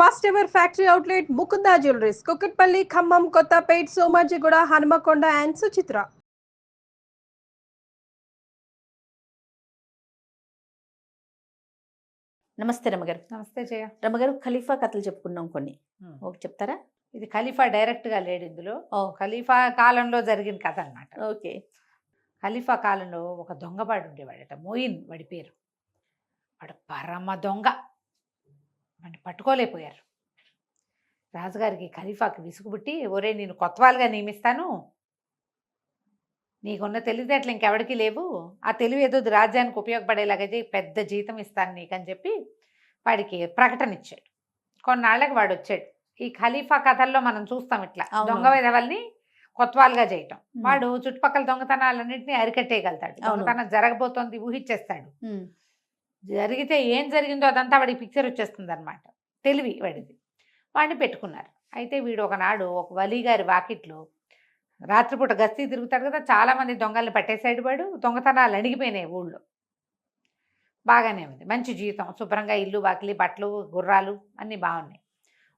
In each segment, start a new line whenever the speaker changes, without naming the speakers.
First ever factory outlet Mukunda jewelleries Kukatpally Khammam Kothapet Somajiguda Hanamkonda and Suchitra.
నమస్తే రమగారు.
నమస్తే జయ.
రమగారు, ఖలీఫా కథలు చెప్పుకున్నాం కొన్ని, ఒక చెప్తారా?
ఇది ఖలీఫా డైరెక్ట్గా లేడు ఇందులో. ఖలీఫా కాలంలో జరిగిన కథ అనమాట.
ఓకే.
ఖలీఫా కాలంలో ఒక దొంగవాడు ఉండేవాడట, మోయిన్ వాడి పేరు. వాడు పరమ దొంగ. వాడిని పట్టుకోలేకపోయారు. రాజుగారికి ఖలీఫాకి విసుగుబుట్టి, ఒరే నేను కొత్తవాళ్ళుగా నియమిస్తాను, నీకున్న తెలివితేటలు ఇంకెవడికి లేవు, ఆ తెలివి ఏదో రాజ్యానికి ఉపయోగపడేలాగైతే పెద్ద జీతం ఇస్తాను నీకని చెప్పి వాడికి ప్రకటన ఇచ్చాడు. కొన్నాళ్ళకి వాడు వచ్చాడు. ఈ ఖలీఫా కథల్లో మనం చూస్తాం ఇట్లా దొంగ విధవల్ని కొత్తవాళ్ళుగా చేయటం. వాడు చుట్టుపక్కల దొంగతనాలన్నింటినీ అరికట్టేయగలుగుతాడు. దొంగతనం జరగబోతోంది ఊహిచ్చేస్తాడు. జరిగితే ఏం జరిగిందో అదంతా వాడికి పిక్చర్ వచ్చేస్తుంది అనమాట. తెలివి వాడిది. వాడిని పెట్టుకున్నారు. అయితే వీడు ఒకనాడు ఒక వలీగారి వాకిట్లో రాత్రిపూట గస్తీ తిరుగుతాడు కదా, చాలామంది దొంగల్ని పట్టేశాడు. వాడు దొంగతనాలు అణిగిపోయినాయి ఊళ్ళో. బాగానే ఉంది, మంచి జీవితం, శుభ్రంగా ఇల్లు వాకిలి బట్టలు గుర్రాలు అన్నీ బాగున్నాయి.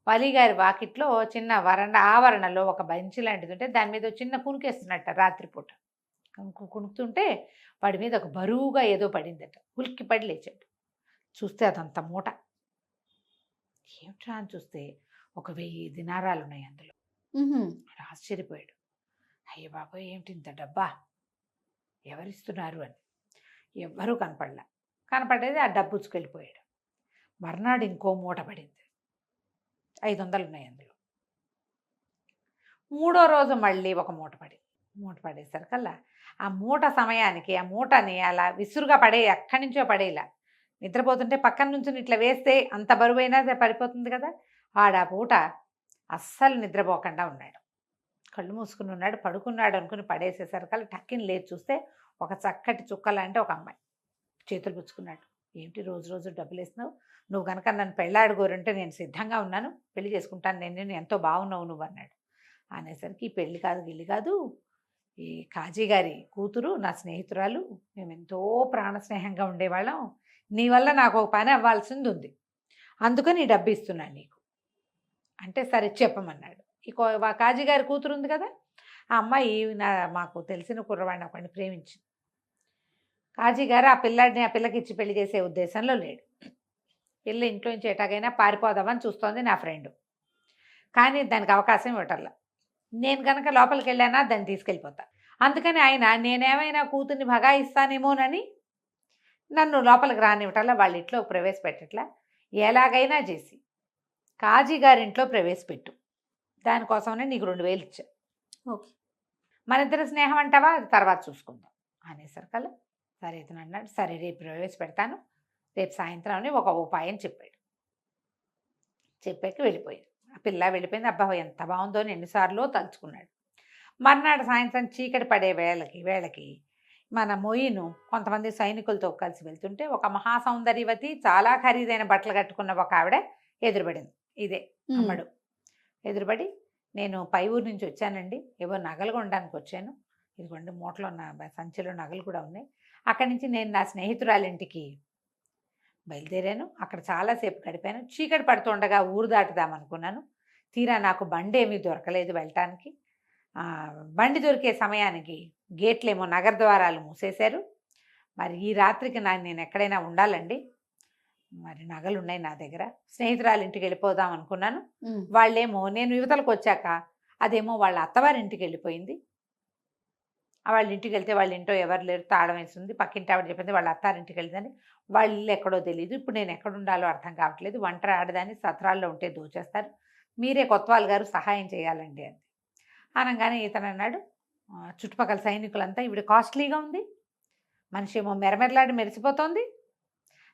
వలీగారి వాకిట్లో చిన్న వరండా, ఆవరణలో ఒక బెంచ్ లాంటిది ఉంటే దాని మీద చిన్న కునుకేస్తున్నట్ట రాత్రిపూట. కునుకుతుంటే వాడి మీద ఒక బరువుగా ఏదో పడిందట. ఉలిక్కి పడి లేచాడు. చూస్తే అదంత మూట. ఏమిట్రా అని చూస్తే 1000 దినారాలు ఉన్నాయి అందులో. ఆశ్చర్యపోయాడు. అయ్య బాబోయ్, ఏమిటి ఇంత డబ్బా, ఎవరిస్తున్నారు అని. ఎవ్వరూ కనపడలా. కనపడేది ఆ డబ్బు ఉచ్చుకెళ్ళిపోయాడు. మర్నాడు ఇంకో మూట పడింది. 500 ఉన్నాయి అందులో. మూడో రోజు మళ్ళీ ఒక మూట పడింది. మూట పడేసరికల్లా ఆ మూట సమయానికి ఆ మూటని అలా విసురుగా ఎక్కడి నుంచో పడేలా, నిద్రపోతుంటే పక్కన నుంచి ఇట్లా వేస్తే అంత బరువైనా పడిపోతుంది కదా. ఆడ పూట అస్సలు నిద్రపోకుండా ఉన్నాడు. కళ్ళు మూసుకుని ఉన్నాడు. పడుకున్నాడు అనుకుని పడేసేసరికల్లా టక్కిని లేచి చూస్తే ఒక చక్కటి చుక్కలాంటి ఒక అమ్మాయి. చేతులు పుచ్చుకున్నాడు. ఏమిటి రోజు రోజు డబ్బులు వేస్తున్నావు, నువ్వు కనుక నన్ను పెళ్ళాడుకోరంటే నేను సిద్ధంగా ఉన్నాను, పెళ్లి చేసుకుంటాను, నేను ఎంతో బాగున్నావు నువ్వు అన్నాడు. అనేసరికి పెళ్ళి కాదు గిల్లి కాదు, ఈ కాజీ గారి కూతురు నా స్నేహితురాలు, మేము ఎంతో ప్రాణ స్నేహంగా ఉండేవాళ్ళం, నీ వల్ల నాకు ఒక పని అవ్వాల్సింది ఉంది, అందుకని ఈ డబ్బు ఇస్తున్నాను నీకు అంటే సరే చెప్పమన్నాడు. ఈ కాజీ గారి కూతురు ఉంది కదా, ఆ అమ్మాయి మాకు తెలిసిన కుర్రవాడిని ఒకడిని ప్రేమించింది. కాజీ గారు ఆ పిల్లకి ఇచ్చి పెళ్లి చేసే ఉద్దేశంలో లేడు. పిల్ల ఇంట్లో నుంచి ఎటాగైనా పారిపోదామని చూస్తోంది నా ఫ్రెండ్. కానీ దానికి అవకాశం ఇవ్వటల్లా. నేను కనుక లోపలికి వెళ్ళానా దాన్ని తీసుకెళ్ళిపోతా. అందుకని ఆయన నేనేమైనా కూతుర్ని భగాయిస్తానేమోనని నన్ను లోపలికి రానివ్వటల్లా, వాళ్ళ ఇంట్లో ప్రవేశపెట్టట్లా. ఎలాగైనా చేసి కాజీ గారింట్లో ప్రవేశపెట్టు, దానికోసమనే నీకు 2000 ఇచ్చా.
ఓకే,
మన ఇద్దరు స్నేహం అంటావా, అది తర్వాత చూసుకుందాం అనేసరికల్లా సరే ఇతను అన్నాడు, సరే రేపు ప్రవేశపెడతాను, రేపు సాయంత్రం అని ఒక ఉపాయం చెప్పాడు. చెప్పాక వెళ్ళిపోయాడు. ఆ పిల్ల వెళ్ళిపోయింది. అబ్బా ఎంత బాగుందో అని ఎన్నిసార్లు తలుచుకున్నాడు. మర్నాడు సాయంత్రం చీకటి పడే వేళకి మన మొయిను కొంతమంది సైనికులతో కలిసి వెళ్తుంటే ఒక మహాసౌందర్యవతి, చాలా ఖరీదైన బట్టలు కట్టుకున్న ఒక ఆవిడ ఎదురుపడింది. ఇదే అమ్మడు. ఎదురుపడి, నేను పై ఊరు నుంచి వచ్చానండి, ఏవో నగలు కొనడానికి వచ్చాను, ఇదిగోండి మూటలో సంచిలో నగలు కూడా ఉన్నాయి, అక్కడి నుంచి నేను నా స్నేహితురాలింటికి బయలుదేరాను, అక్కడ చాలాసేపు గడిపాను, చీకటి పడుతుండగా ఊరు దాటుదామనుకున్నాను, తీరా నాకు బండి ఏమీ దొరకలేదు వెళ్ళటానికి, బండి దొరికే సమయానికి గేట్లేమో నగర ద్వారాలు మూసేశారు, మరి ఈ రాత్రికి నేను ఎక్కడైనా ఉండాలండి, మరి నగలు ఉన్నాయి నా దగ్గర, స్నేహితురాలింటికి వెళ్ళిపోదాం అనుకున్నాను, వాళ్ళేమో నేను యువతలకు వచ్చాక అదేమో వాళ్ళ అత్తవారింటికి వెళ్ళిపోయింది, వాళ్ళ ఇంటికి వెళ్తే వాళ్ళ ఇంట్లో ఎవరు లేరు, తాళం వేసింది, పక్కింటి ఆవిడ చెప్పింది వాళ్ళ అత్తారింటికి వెళ్తుంది, వాళ్ళ ఇల్లు ఎక్కడో తెలియదు, ఇప్పుడు నేను ఎక్కడ ఉండాలో అర్థం కావట్లేదు, ఒంటరి ఆడదాన్ని సత్రాల్లో ఉంటే దోచేస్తారు, మీరే కొత్తవాళ్ళు గారు సహాయం చేయాలండి అని అనగానే ఇతను అన్నాడు, చుట్టుపక్కల సైనికులంతా ఇవిడ కాస్ట్లీగా ఉంది, మనిషి ఏమో మెరమెరలాడి మెరిసిపోతుంది,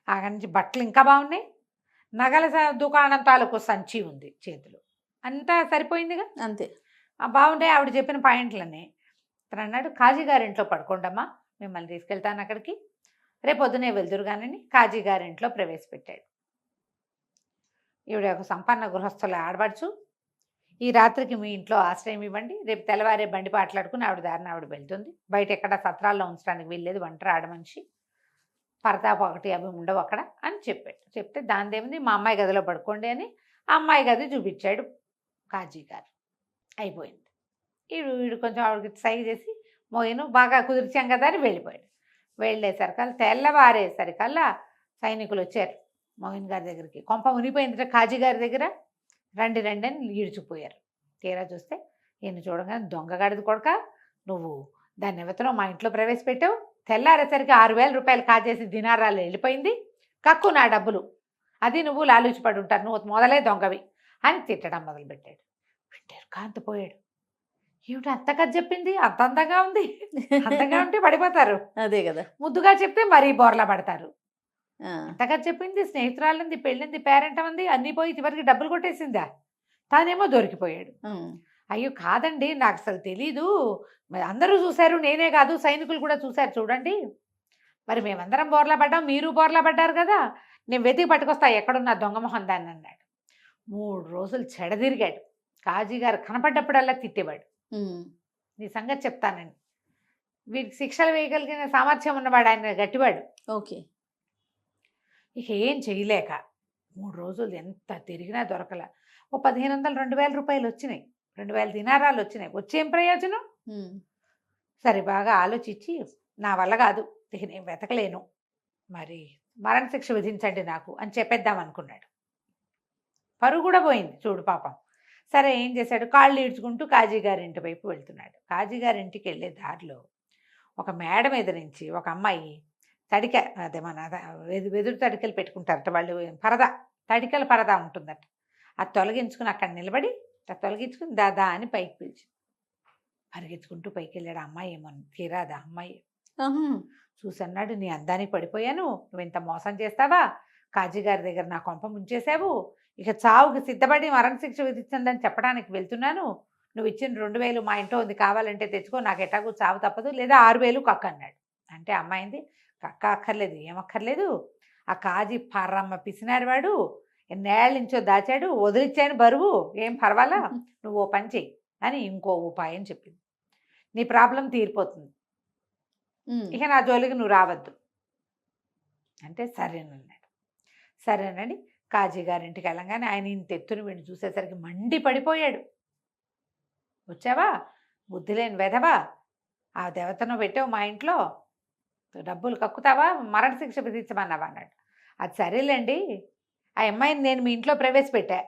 అక్కడి నుంచి బట్టలు ఇంకా బాగున్నాయి, నగల దుకాణం తాలూకు సంచి ఉంది చేతిలో, అంతా సరిపోయిందిగా,
అంతే
బాగుంటాయి ఆవిడ చెప్పిన పాయింట్లన్నీ. తను అన్నాడు, కాజీ గారింట్లో పడుకోండమ్మా, మిమ్మల్ని తీసుకెళ్తాను అక్కడికి, రేపు పొద్దునే వెళ్దురు కానీ కాజీ గారింట్లో ప్రవేశపెట్టాడు. ఈవిడ ఒక సంపన్న గృహస్థుల ఆడబడుచు, ఈ రాత్రికి మీ ఇంట్లో ఆశ్రయం ఇవ్వండి, రేపు తెల్లవారే బండి పాటలాడుకుని ఆవిడ దారిని ఆవిడ వెళ్తుంది, బయట ఎక్కడ సత్రాల్లో ఉంచడానికి వీల్లేదు, ఒంటరి ఆడమనిషి, పరతాపు ఒకటి అవి ఉండవు అక్కడ అని చెప్పాడు. చెప్తే దానిదేముంది, మా అమ్మాయి గదిలో పడుకోండి అని అమ్మాయి గది చూపించాడు కాజీ గారు. అయిపోయింది. వీడు కొంచెం ఆవిడకి సైగ చేసి మోయిను బాగా కుదిర్చాం కదా అని వెళ్ళిపోయాడు. వెళ్ళేసరికల్లా తెల్లవారేసరికల్లా సైనికులు వచ్చారు మోయిన్ గారి దగ్గరికి. కొంప మునిపోయిందిట కాజీ గారి దగ్గర. రండి రండి అని ఈడ్చిపోయారు. తీరా చూస్తే ఈయన చూడగానే దొంగగాడిది కొడక, నువ్వు దాన్ని ఎవరితోనో మా ఇంట్లో ప్రవేశపెట్టావు, తెల్లారేసరికి 6,000 రూపాయలు కాజేసి దినారాలు వెళ్ళిపోయింది, కక్కు నా డబ్బులు, అది నువ్వు లాలూచిపడి ఉంటారు, నువ్వు మొదలే దొంగవి అని తిట్టడం మొదలుపెట్టాడు. పెట్టారు కాంతపోయాడు. ఏమిటి అంత కథ చెప్పింది, అంత అందంగా ఉంది, అందంగా ఉంటే పడిపోతారు,
అదే కదా.
ముద్దుగా చెప్తే మరీ బోర్లా పడతారు.
ఆ,
అంత కథ చెప్పింది, స్నేహితురాలింది, పెళ్ళింది, పేరెంట్ ఉంది, అన్నీ పోయి చివరికి డబ్బులు కొట్టేసిందా, తానేమో దొరికిపోయాడు.
ఉమ్,
అయ్యో కాదండి నాకు అసలు తెలీదు, మరి అందరూ చూశారు, నేనే కాదు సైనికులు కూడా చూశారు చూడండి, మరి మేమందరం బోర్లా పడ్డాం, మీరు బోర్లా పడ్డారు కదా, నేను వెతికి పట్టుకొస్తా ఎక్కడున్నా దొంగ మొహం దాన్ని అన్నాడు. 3 రోజులు చెడదిరిగాడు. కాజీ గారు కనపడ్డప్పుడల్లా తిట్టేవాడు.
ఉమ్,
నీ సంగతి చెప్తానండి, వీడికి శిక్షలు వేయగలిగిన సామర్థ్యం ఉన్నవాడు, ఆయన గట్టివాడు.
ఓకే.
ఇక ఏం చేయలేక 3 రోజులు ఎంత తిరిగినా దొరకల. ఓ 1,500 2,000 రూపాయలు వచ్చినాయి, 2,000 దినారాలు వచ్చినాయి. వచ్చేం ప్రయోజనం?
ఉమ్,
సరే బాగా ఆలోచించి నా వల్ల కాదు, ఇక నేను వెతకలేను, మరి మరణ శిక్ష విధించండి నాకు అని చెప్పేద్దాం అనుకున్నాడు. పరువు కూడా పోయింది చూడు పాపం. సరే ఏం చేశాడు, కాళ్ళు ఈడ్చుకుంటూ కాజీ గారి ఇంటి వైపు వెళ్తున్నాడు. కాజీ గారి ఇంటికి వెళ్ళే దారిలో ఒక మేడ మీద నుంచి ఒక అమ్మాయి తడిక, అదే మన వెదురు తడికలు పెట్టుకుంటారట వాళ్ళు, తడికల పరదా ఉంటుందట, అది తొలగించుకుని అక్కడ నిలబడి తొలగించుకుని దాదా అని పైకి పిలిచి పరిగెత్తుకుంటూ పైకి వెళ్ళాడు. అమ్మాయి ఏమో తీరాదా అమ్మాయి
ఆహా,
చూసన్నాడు, నీ అందానికి పడిపోయాను, నువ్వు ఇంత మోసం చేస్తావా, కాజీ గారి దగ్గర నా కొంప ముంచేశావు, ఇక చావుకి సిద్ధపడి మరణశిక్ష విధించండి చెప్పడానికి వెళ్తున్నాను, నువ్వు ఇచ్చిన 2,000 మా ఇంట్లో ఉంది, కావాలంటే తెచ్చుకో, నాకు ఎటాకు చావు తప్పదు, లేదా 6,000 కక్క అన్నాడు. అంటే అమ్మాయింది, కక్క అక్కర్లేదు, ఏమక్కర్లేదు, ఆ కాజీ పరమ్మ పిసినాడు వాడు, ఎన్నేళ్ళ నుంచో దాచాడు, వదిలిచ్చాను బరువు, ఏం పర్వాలా, నువ్వు ఓ పని చెయ్యి అని ఇంకో ఉపాయం చెప్పింది, నీ ప్రాబ్లం తీరిపోతుంది,
ఉమ్,
ఇక నా జోలికి నువ్వు రావద్దు అంటే సరేనన్నాడు. సరేనండి కాజీ గారింటికి వెళ్ళంగానే ఆయన ఇంత ఎత్తున వీడిని చూసేసరికి మండి పడిపోయాడు. వచ్చావా బుద్ధి లేని వెధవా, ఆ దేవతను పెట్టావు మా ఇంట్లో, డబ్బులు కక్కుతావా, మరణ శిక్ష విధించమన్నావా అన్నాడు. అది సరేలేండి, ఆ అమ్మాయిని నేను మీ ఇంట్లో ప్రవేశపెట్టా,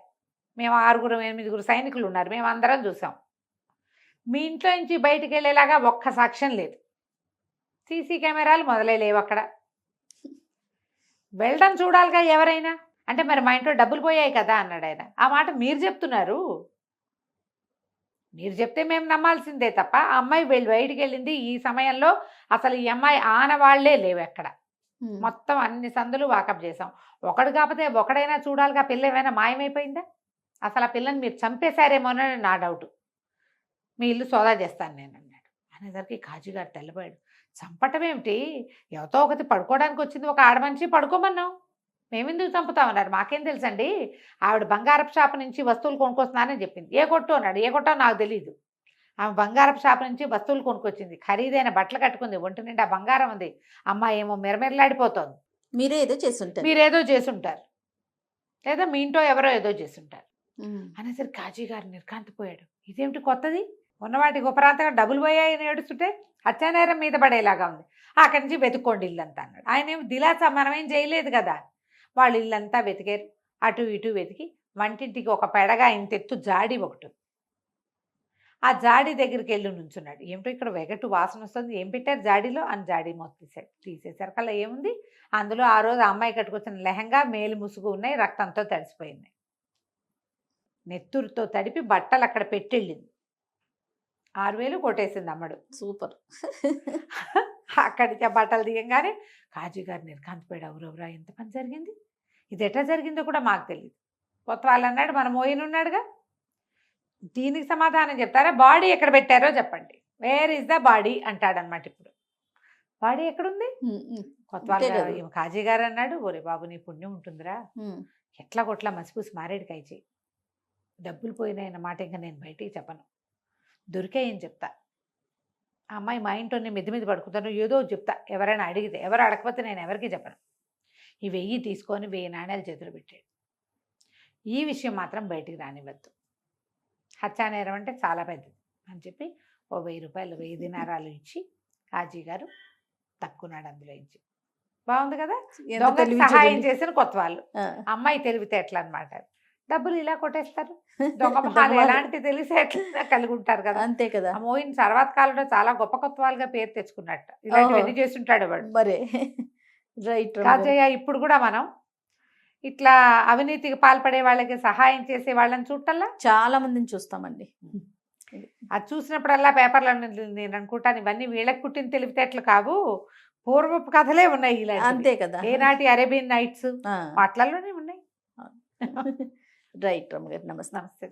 మేము 6 8 సైనికులు ఉన్నారు, మేము అందరం చూసాం, మీ ఇంట్లో నుంచి బయటికి వెళ్ళేలాగా ఒక్క సాక్ష్యం లేదు, సీసీ కెమెరాలు మొదలై లేవు అక్కడ, వెళ్ళడం చూడాలిగా ఎవరైనా, అంటే మరి మా ఇంట్లో డబ్బులు పోయాయి కదా అన్నాడు ఆయన. ఆ మాట మీరు చెప్తున్నారు, మీరు చెప్తే మేము నమ్మాల్సిందే తప్ప, ఆ అమ్మాయి బయటికి వెళ్ళింది ఈ సమయంలో, అసలు ఈ అమ్మాయి ఆనవాళ్లే లేవు ఎక్కడ,
ఉమ్,
మొత్తం అన్ని సందులు వాకప్ చేసాం, ఒకడు కాకపోతే ఒకడైనా చూడాలిగా, పిల్ల ఏమైనా మాయమైపోయిందా, అసలు ఆ పిల్లని మీరు చంపేశారేమోనని నా డౌట్, మీ ఇల్లు సోదా చేస్తాను నేను అన్నాడు. అనేసరికి కాజీ గారు తెల్లబోయాడు. చంపటం ఏమిటి, ఎవతో ఒకటి పడుకోవడానికి వచ్చింది, ఒక ఆడమనిషి పడుకోమన్నాం, మేమెందుకు చంపుతామన్నారు, మాకేం తెలుసండి, ఆవిడ బంగారపు షాపు నుంచి వస్తువులు కొనుక్కొస్తున్నానని చెప్పింది, ఏ కొట్టు అన్నాడు, ఏ కొట్టో నాకు తెలియదు, ఆమె బంగారపు షాపు నుంచి వస్తువులు కొనుక్కొచ్చింది, ఖరీదైన బట్టలు కట్టుకుంది, ఒంటి నిండా బంగారం ఉంది, అమ్మాయి ఏమో మిరమిరలాడిపోతోంది,
మీరే ఏదో చేస్తుంటారు.
మీరేదో చేసుంటారు, లేదా మీ ఇంట్లో ఎవరో ఏదో చేసుంటారు
ఉమ్,
అనేసరికి కాజీ గారు నిర్కాంతపోయాడు. ఇదేమిటి కొత్తది, ఉన్నవాటికి ఉపరాంతగా డబ్బులు పోయాయని ఏడుస్తుంటే హత్యానేరం మీద పడేలాగా ఉంది, అక్కడి నుంచి వెతుక్కోండి ఇల్లంతా అన్నాడు. ఆయన ఏమి దిలాసా మనమేం చేయలేదు కదా, వాళ్ళు ఇల్లంతా వెతికారు, అటు ఇటు వెతికి వంటింటికి ఒక పెడగా ఇంత ఎత్తు జాడి ఒకటి, ఆ జాడి దగ్గరికి వెళ్ళి నుంచున్నాడు. ఏమిటో ఇక్కడ వెగటు వాసన వస్తుంది, ఏం పెట్టారు జాడీలో అని జాడీ మొత్తం తీసేసరికల్లా ఏముంది, అందులో ఆ రోజు అమ్మాయి కట్టుకొచ్చిన లెహంగా మేలు ముసుగు ఉన్నాయి, రక్తంతో తడిసిపోయింది, నెత్తురుతో తడిపి బట్టలు అక్కడ పెట్టెళ్ళింది, 6,000 కొట్టేసింది అమ్మడు.
సూపర్.
అక్కడికి ఆ బట్టలు దిగంగానే కాజీ గారు నిర్కాంతపోయాడు. ఎవరెవరా ఎంత పని జరిగింది, ఇది ఎట్లా జరిగిందో కూడా మాకు తెలియదు, కొత్త వాళ్ళు అన్నాడు, మన మోయినున్నాడుగా, దీనికి సమాధానం చెప్తారా, బాడీ ఎక్కడ పెట్టారో చెప్పండి, వేర్ ఇస్ ద బాడీ అంటాడనమాట. ఇప్పుడు బాడీ ఎక్కడుంది,
ఉమ్, ఉమ్,
కొత్త
అంతే కదా.
వాళ్ళు కాజీ గారు అన్నాడు, ఒరే బాబు నీ పుణ్యం ఉంటుందిరా,
ఉమ్,
ఎట్లా కొట్లా మసిపూసి మారేడుకాయ చేయి, డబ్బులు పోయినాయన్న మాట ఇంకా నేను బయటికి చెప్పను, దొరికాయని చెప్తా, ఆ అమ్మాయి మా ఇంట్లోనే మిద్ది మీద పడుకుంటాను, ఏదో చెప్తా, ఎవరైనా అడిగితే, ఎవరు అడగకపోతే నేను ఎవరికి చెప్పను, ఈ 1000 తీసుకొని 1000 నాణ్యాలు చేతులు పెట్టాడు. ఈ విషయం మాత్రం బయటికి రానివ్వద్దు. హత్యానేరం అంటే చాలా పెద్దది అని చెప్పి ఓ 1000 రూపాయలు 1000 దినారాలు ఇచ్చి కాజీ గారు తక్కున్నాడు అందులో ఇచ్చి. బాగుంది కదా.
ఎంత
దొంగకి
తెలివి
సహాయం
చూడండి.
చేసిన కొత్త వాళ్ళు.
ఆ.
అమ్మాయి తెలివితేటలు అనమాట. డబ్బులు ఇలా కొట్టేస్తారు. దొంగ మొహాలు
దొంగ మొహాలు.
ఎలాంటి తెలిసేట్లా కలిగి ఉంటారు కదా.
అంతే కదా.
ఆ మోయిన్ తర్వాత కాలంలో చాలా గొప్ప కొత్తవాళ్ళుగా పేరు తెచ్చుకున్నట్ట. ఇలాంటివన్నీ చేస్తుంటాడు వాడు.
మరే రైట్.
కాజయ్య ఇప్పుడు కూడా మనం ఇట్లా అవినీతికి పాల్పడే వాళ్ళకి సహాయం చేసే వాళ్ళని చూడటల్లా.
చాలా మందిని చూస్తామండి.
అది చూసినప్పుడల్లా పేపర్లో నేను అనుకుంటాను ఇవన్నీ వీళ్ళకి పుట్టిన తెలివితేటలు కావు, పూర్వపు కథలే ఉన్నాయి ఇలా.
అంతే కదా.
ఏనాటి అరేబియన్ నైట్స్
ఆ.
వాటిలలోనే ఉన్నాయి.
రైట్ రమ్మ గారు, నమస్తే.
నమస్తే.